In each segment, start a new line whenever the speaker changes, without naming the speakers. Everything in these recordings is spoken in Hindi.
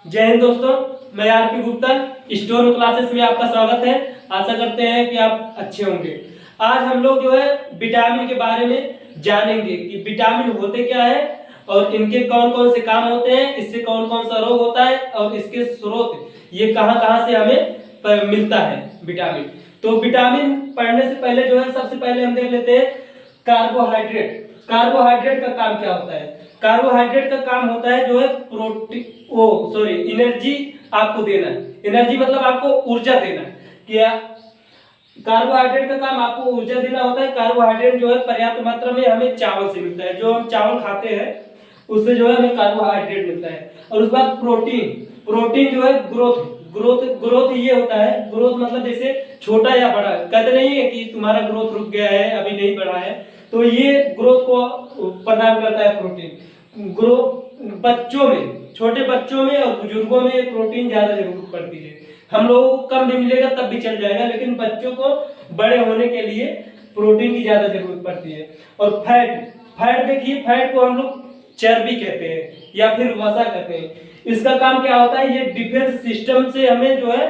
जय हिंद दोस्तों, मैं आरपी गुप्ता स्टोर क्लासेस में आपका स्वागत है। आशा करते हैं कि आप अच्छे होंगे। आज हम लोग जो है विटामिन के बारे में जानेंगे कि विटामिन होते क्या है और इनके कौन कौन से काम होते हैं, इससे कौन कौन सा रोग होता है और इसके स्रोत ये कहाँ कहाँ से हमें मिलता है विटामिन। तो विटामिन पढ़ने से पहले जो है सबसे पहले हम देख लेते हैं कार्बोहाइड्रेट। कार्बोहाइड्रेट का काम क्या होता है? कार्बोहाइड्रेट का काम होता है जो है एनर्जी आपको देना है। एनर्जी मतलब आपको ऊर्जा देना है। क्या कार्बोहाइड्रेट का काम आपको ऊर्जा देना होता है। कार्बोहाइड्रेट जो है पर्याप्त मात्रा में हमें चावल से मिलता है। जो हम चावल खाते हैं उससे जो है हमें कार्बोहाइड्रेट मिलता है। और उसके बाद प्रोटीन। प्रोटीन जो है ग्रोथ ग्रोथ ग्रोथ ये होता है। ग्रोथ मतलब जैसे छोटा या बड़ा, कहते नहीं है कि तुम्हारा ग्रोथ रुक गया है, अभी नहीं बढ़ा है, तो ये ग्रोथ को प्रदान करता है प्रोटीन। ग्रोथ बच्चों में, छोटे बच्चों में और बुजुर्गों में प्रोटीन ज्यादा जरूरत पड़ती है। हम लोगों को कम भी मिलेगा तब भी चल जाएगा, लेकिन बच्चों को बड़े होने के लिए प्रोटीन की ज्यादा जरूरत पड़ती है। और फैट, फैट देखिए, फैट को हम लोग चर्बी कहते हैं या फिर वसा कहते हैं। इसका काम क्या होता है? ये डिफेंस सिस्टम से हमें जो है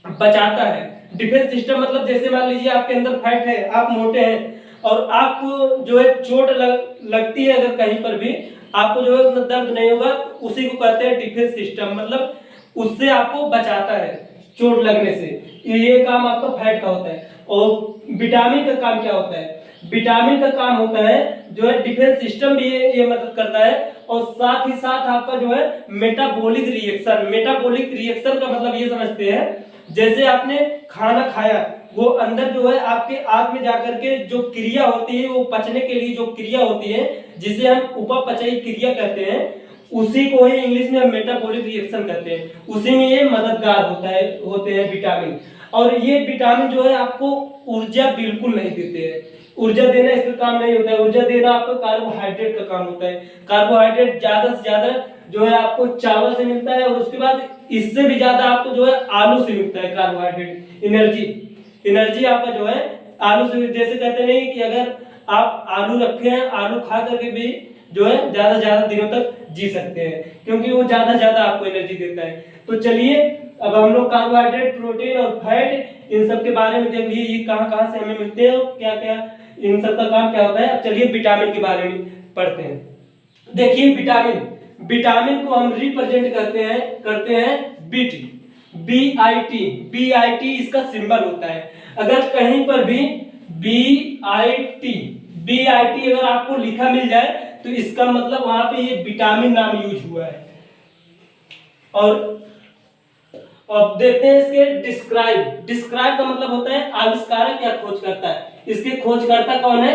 बचाता है। डिफेंस सिस्टम मतलब जैसे मान लीजिए आपके अंदर फैट है, आप मोटे हैं और आपको जो है चोट लगती है, अगर कहीं पर भी आपको जो है दर्द नहीं होगा, तो उसी को कहते हैं डिफेंस सिस्टम। मतलब उससे आपको बचाता है चोट लगने से। ये काम आपका फैट का होता है। और विटामिन का काम क्या होता है? विटामिन का काम होता है जो है डिफेंस सिस्टम भी ये मदद करता है। और साथ ही साथ आपका जो है मेटाबॉलिक रिएक्शन। मेटाबॉलिक रिएक्शन का मतलब ये समझते हैं, जैसे आपने खाना खाया, वो अंदर जो है आपके आंत में जाकर के जो क्रिया होती है, वो पचने के लिए जो क्रिया होती है, जिसे हम उपापचयी क्रिया कहते हैं, उसी को ही इंग्लिश में मेटाबॉलिक रिएक्शन कहते हैं। उसी में ये मददगार होते हैं विटामिन। और ये विटामिन जो है आपको ऊर्जा बिल्कुल नहीं देते हैं। ऊर्जा देना इसका काम नहीं होता है। ऊर्जा देना आपका कार्बोहाइड्रेट का काम होता है। कार्बोहाइड्रेट ज्यादा से ज्यादा जो है आपको चावल से मिलता है, और उसके बाद इससे भी ज्यादा आपको जो है आलू से मिलता है कार्बोहाइड्रेट। एनर्जी आपका जो है आलू से, जैसे कहते नहीं कि अगर आप आलू रखे हैं, आलू खा करके भी जो है ज्यादा दिनों तक जी सकते हैं, क्योंकि वो ज्यादा आपको एनर्जी देता है। तो चलिए अब हम लोग कार्बोहाइड्रेट, प्रोटीन और फैट इन सब के बारे में देख लिए, ये कहाँ से हमें मिलते हैं और क्या क्या इन सब का काम क्या होता है। अब चलिए विटामिन के बारे में पढ़ते हैं। देखिए विटामिन को हम रिप्रेजेंट करते हैं बीटी, BIT इसका सिंबल होता है। अगर कहीं पर भी BIT अगर आपको लिखा मिल जाए तो इसका मतलब वहां पे ये विटामिन नाम यूज हुआ है। और अब देखते हैं इसके डिस्क्राइब का मतलब होता है आविष्कारक या खोजकर्ता। इसके खोजकर्ता कौन है?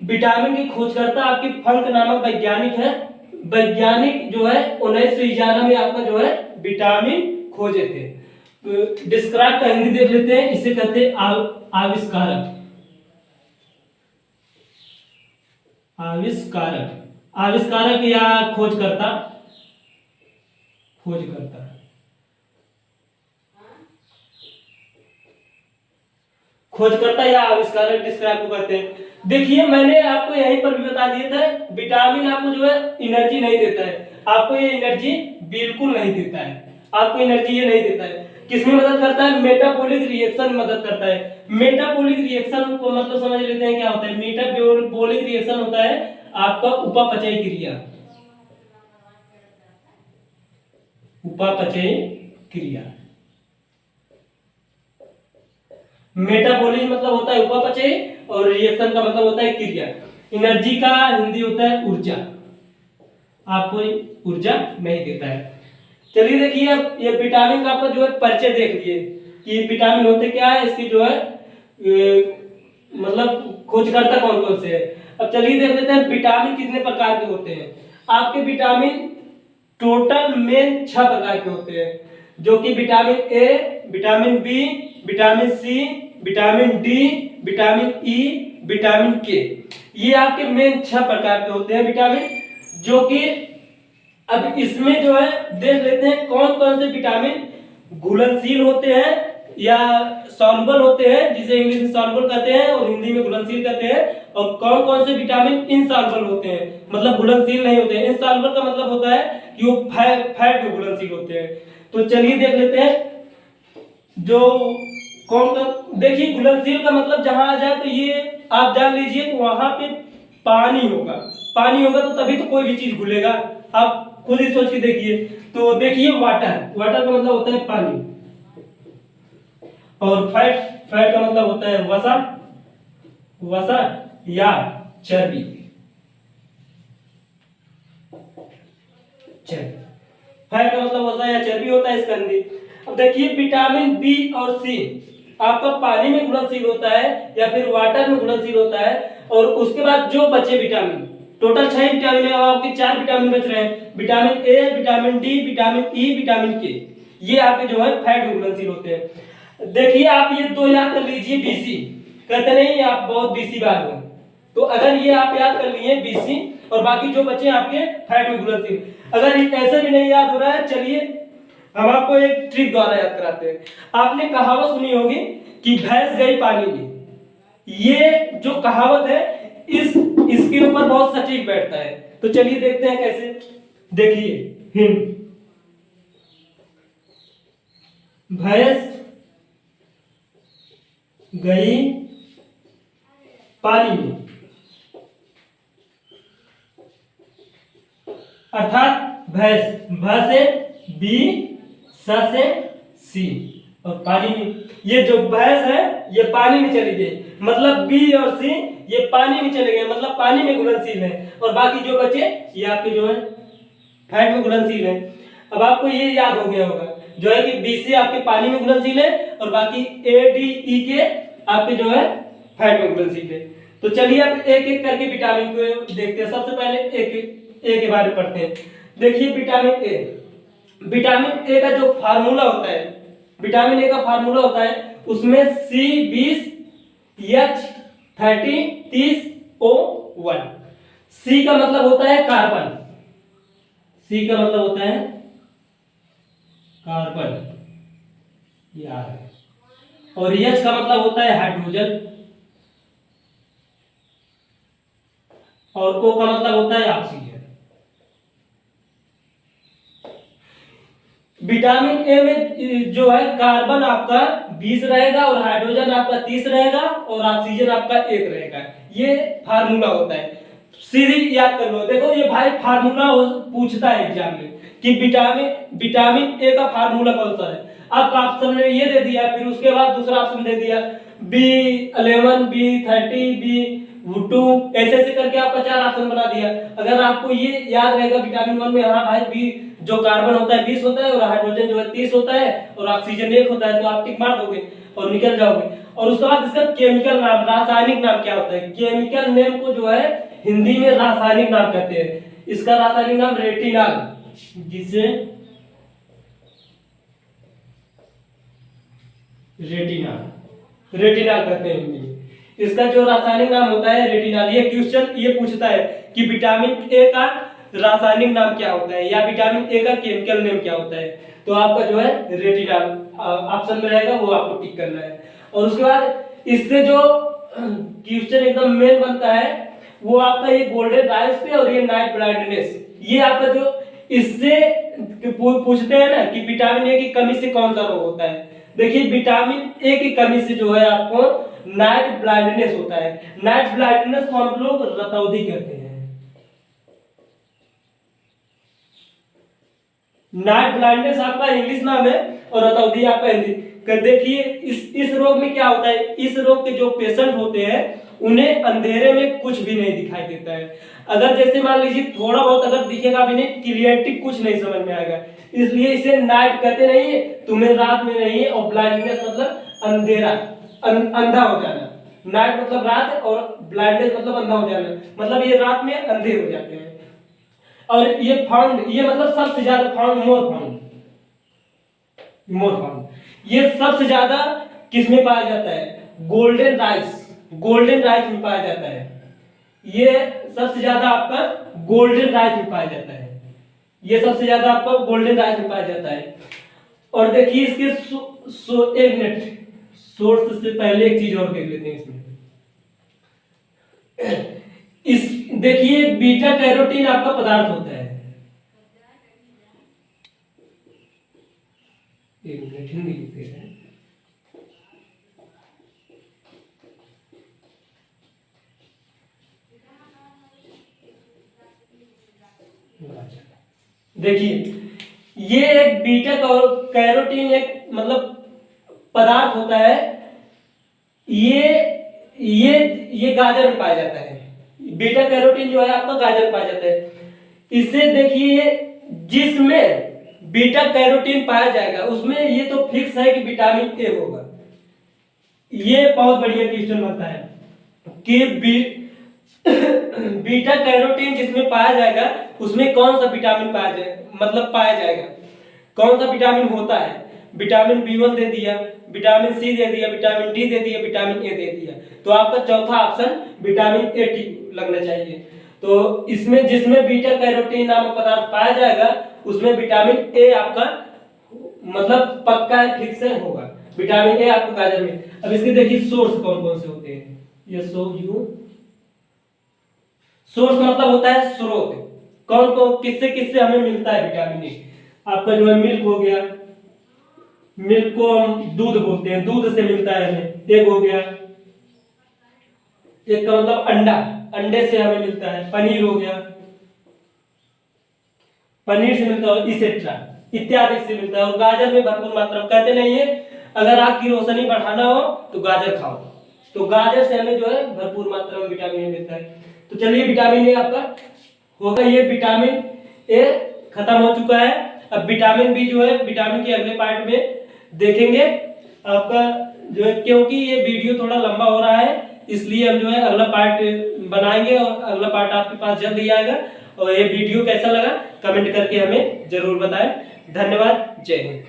विटामिन के खोजकर्ता आपके फंक नामक वैज्ञानिक है। वैज्ञानिक जो है 1911 में आपका जो है विटामिन खोजे थे। तो डिस्क्राइब का हिंदी देख लेते हैं। इसे कहते हैं आविष्कारक या खोजकर्ता या आविष्कारक डिस्क्राइब को कहते हैं। देखिए मैंने आपको यहीं पर भी बता दिया था, विटामिन आपको जो है एनर्जी नहीं देता है। आपको ये एनर्जी बिल्कुल नहीं देता है। आपको एनर्जी ये नहीं देता है। किसमें मदद करता है? मेटाबॉलिक रिएक्शन मदद करता है। मेटाबॉलिक रिएक्शन को मतलब समझ लेते हैं क्या होता है। मेटाबॉलिक रिएक्शन होता है आपका उपापचयी क्रिया। मेटाबॉलिज्म मतलब होता है उपापचय और रिएक्शन का मतलब होता है क्रिया। एनर्जी का हिंदी होता है ऊर्जा। आपको ऊर्जा नहीं देता है। चलिए देखिए, अब ये विटामिन का आपका जो है परिचय देख लिए कि विटामिन होते क्या है, इसकी जो है मतलब खोजकर्ता कौन कौन से है। अब चलिए देख लेते हैं विटामिन कितने प्रकार के होते हैं। आपके विटामिन टोटल में 6 प्रकार के होते हैं, जो कि vitamin A, vitamin B, vitamin C, vitamin D, vitamin E, vitamin K. ये आपके मेन 6 प्रकार के होते हैं विटामिन। जो कि अब इसमें जो है देख लेते हैं कौन कौन से विटामिन घुलनशील होते हैं या सॉल्युबल होते हैं, जिसे इंग्लिश में सॉल्युबल कहते हैं और हिंदी में घुलनशील कहते हैं, और कौन कौन से विटामिन इनसॉल्युबल होते हैं, मतलब घुलनशील नहीं होते हैं। इनसॉल्युबल का मतलब होता है कि वो फैट में घुलनशील होते हैं। तो चलिए देख लेते हैं जो कौन का। देखिए घुलनशील का मतलब जहां आ जाए तो ये आप जान लीजिए कि वहां पे पानी होगा। पानी होगा तो तभी तो कोई भी चीज घुलेगा, आप खुद ही सोच के देखिए। तो देखिए वाटर, वाटर का मतलब होता है पानी, और फैट, फैट का मतलब होता है वसा, वसा या चर्बी। फैट का मतलब वसा या चर्बी होता है इसका हिंदी। अब देखिए विटामिन बी और सी आपका पानी में घुलनशील होता है या फिर वाटर में घुलनशील होता है। और उसके बाद जो बचे विटामिन, टोटल 6 विटामिन है, अब आपके 4 विटामिन बच रहे हैं, vitamin A, vitamin D, vitamin E, vitamin K, ये आपके जो है फैट में घुलनशील होते हैं। देखिए आप ये दो याद कर लीजिए, बीसी, कहते नहीं आप बहुत बीसी बार हो, तो अगर ये आप याद कर लिए बीसी, और बाकी जो बचे आपके फैट में घुलनशील। अगर ऐसे भी नहीं याद हो रहा है, चलिए हम आपको एक ट्रिक द्वारा याद कराते हैं। आपने कहावत सुनी होगी कि भैंस गई पानी में, ये जो कहावत है इसके ऊपर बहुत सटीक बैठता है। तो चलिए देखते हैं कैसे। देखिए हिंट, भैंस गई पानी में, अर्थात भैंस, भ से बी, स से सी, और पानी में, ये जो भैंस है ये पानी में चली गई, मतलब बी और सी ये पानी में चले गए, मतलब पानी में घुलनशील है, और बाकी जो बचे ये आपके जो है फैट में घुलनशील है। अब आपको ये याद हो गया होगा जो है कि बी सी आपके पानी में घुलनशील है, और बाकी ए डी ई के आपके जो है फैट में घुलनशील है। तो चलिए अब एक एक करके विटामिन को देखते हैं। सबसे पहले एक ए के बारे में पढ़ते हैं। देखिए विटामिन ए, विटामिन ए का जो फार्मूला होता है, विटामिन ए का फार्मूला होता है उसमें C20H3030O1। सी का मतलब होता है कार्बन, सी का मतलब होता है कार्बन, यार, और एच का मतलब होता है हाइड्रोजन, और ओ का मतलब होता है ऑक्सीजन। विटामिन ए में जो है कार्बन आपका 20 रहेगा, और हाइड्रोजन आपका 30 रहेगा, और ऑक्सीजन आपका 1 रहेगा। ये फार्मूला होता है, सीधी याद कर लो। देखो ये भाई फार्मूला पूछता है एग्जाम में कि विटामिन ए का फार्मूला कौन सा है। अब ऑप्शन में ये दे दिया, फिर उसके बाद दूसरा ऑप्शन दे दिया B11, B30, B2, ऐसे ऐसे करके आपका 4 ऑप्शन बना दिया। अगर आपको ये याद रहेगा विटामिन 1 में, हाँ भाई बी जो कार्बन होता है 20 होता है, और हाइड्रोजन जो है 30 होता है, और ऑक्सीजन 1 होता है, तो आप टिक मार दोगे और निकल जाओगे। और उसके बाद इसका केमिकल नाम, रासायनिक नाम क्या होता है, केमिकल नेम को जो है हिंदी में रासायनिक नाम कहते हैं। इसका रासायनिक नाम रेटिनॉल, जिसे रेटिनॉल कहते हैं हिंदी में। इसका जो रासायनिक नाम होता है रेटिनॉल। ये क्वेश्चन ये पूछता है कि विटामिन ए का रासायनिक नाम क्या होता है, या विटामिन ए का केमिकल नेम क्या होता है, तो आपका जो है रेटिनॉल ऑप्शन में रहेगा, वो आपको टिक करना है। और उसके बाद इससे जो क्वेश्चन एकदम मेन बनता है वो आपका ये गोल्डन आइज पे और ये नाइट ब्लाइंडनेस। ये आपका जो इससे पूछते हैं ना कि विटामिन ए की कमी से कौन सा रोग होता है। देखिए विटामिन ए की कमी से जो है आपको नाइट ब्लाइंडनेस होता है। नाइट ब्लाइंडनेस को हम लोग रतौंधी कहते हैं। नाइट ब्लाइंडनेस आपका इंग्लिश नाम है और रतौंधी आपका हिंदी। देखिए इस रोग में क्या होता है, इस रोग के जो पेशेंट होते हैं उन्हें अंधेरे में कुछ भी नहीं दिखाई देता है। अगर जैसे मान लीजिए थोड़ा बहुत अगर दिखेगा भी नहीं, क्लियरिटी कुछ नहीं समझ में आएगा, इसलिए इसे नाइट कहते नहीं है, तुम्हें रात में नहीं है। और ब्लाइंडनेस मतलब अंधेरा, अंधा हो जाना। नाइट मतलब रात, और ब्लाइंडनेस मतलब अंधा हो जाना, मतलब ये रात में अंधे हो जाते हैं। और ये फाउंड, ये मतलब सबसे ज्यादा फाउंड, मोर फाउंड, ये सबसे ज्यादा किस में पाया जाता है, गोल्डन राइस, गोल्डन राइस में पाया जाता है। ये सबसे ज्यादा आपका गोल्डन राइस में पाया जाता है, ये सबसे ज्यादा आपका गोल्डन राइस में पाया जाता है। और देखिए इसके एक मिनट, सोर्स से पहले एक चीज और देख लेते हैं इसमें। इस देखिए बीटा कैरोटीन आपका पदार्थ होता है, एक मिनट हिंदी लिखते हैं। देखिए ये एक बीटा कैरोटीन एक मतलब पदार्थ होता है, ये गाजर में पाया जाता है। बीटा कैरोटीन जो है आपका गाजर में पाया जाता है। इसे देखिए जिसमें बीटा कैरोटीन पाया जाएगा उसमें ये तो फिक्स है कि विटामिन ए होगा। ये बहुत बढ़िया क्वेश्चन बनता है कि बीटा कैरोटीन जिसमें पाया जाएगा उसमें कौन सा विटामिन पाया जाएगा, मतलब पाया जाएगा कौन सा विटामिन होता है। विटामिन B1 दे दिया, विटामिन C दे दिया, विटामिन D दे दिया, विटामिन A दे दिया, तो आपका चौथा ऑप्शन विटामिन A लगना चाहिए। तो इसमें जिसमें बीटा कैरोटीन नामक पदार्थ पाया जाएगा उसमें विटामिन A आपका मतलब पक्का है, फिक्स है, होगा। विटामिन A आपको गाजर में। अब इसके देखिए सोर्स कौन कौन से होते हैं। ये सोर्स मतलब होता है स्रोत, कौन को किससे किससे हमें मिलता है विटामिन ए। आपका जो है मिल्क हो गया, मिल्क को हम दूध बोलते हैं, दूध से मिलता है हमें। एक हो गया, एक का मतलब अंडा, अंडे से हमें मिलता है। पनीर हो गया, पनीर से मिलता है, इसेट्रा इत्यादि से मिलता है। और गाजर में भरपूर मात्रा में, कहते नहीं है अगर आंख की रोशनी बढ़ाना हो तो गाजर खाओ, तो गाजर से हमें जो है भरपूर मात्रा में विटामिन ए मिलता है। तो चलिए विटामिन ए आपका होगा, ये विटामिन ए खत्म हो चुका है। अब विटामिन बी जो है विटामिन के अगले पार्ट में देखेंगे आपका जो है, क्योंकि ये वीडियो थोड़ा लंबा हो रहा है इसलिए हम जो है अगला पार्ट बनाएंगे और अगला पार्ट आपके पास जल्द ही आएगा। और ये वीडियो कैसा लगा कमेंट करके हमें जरूर बताएं। धन्यवाद, जय हिंद।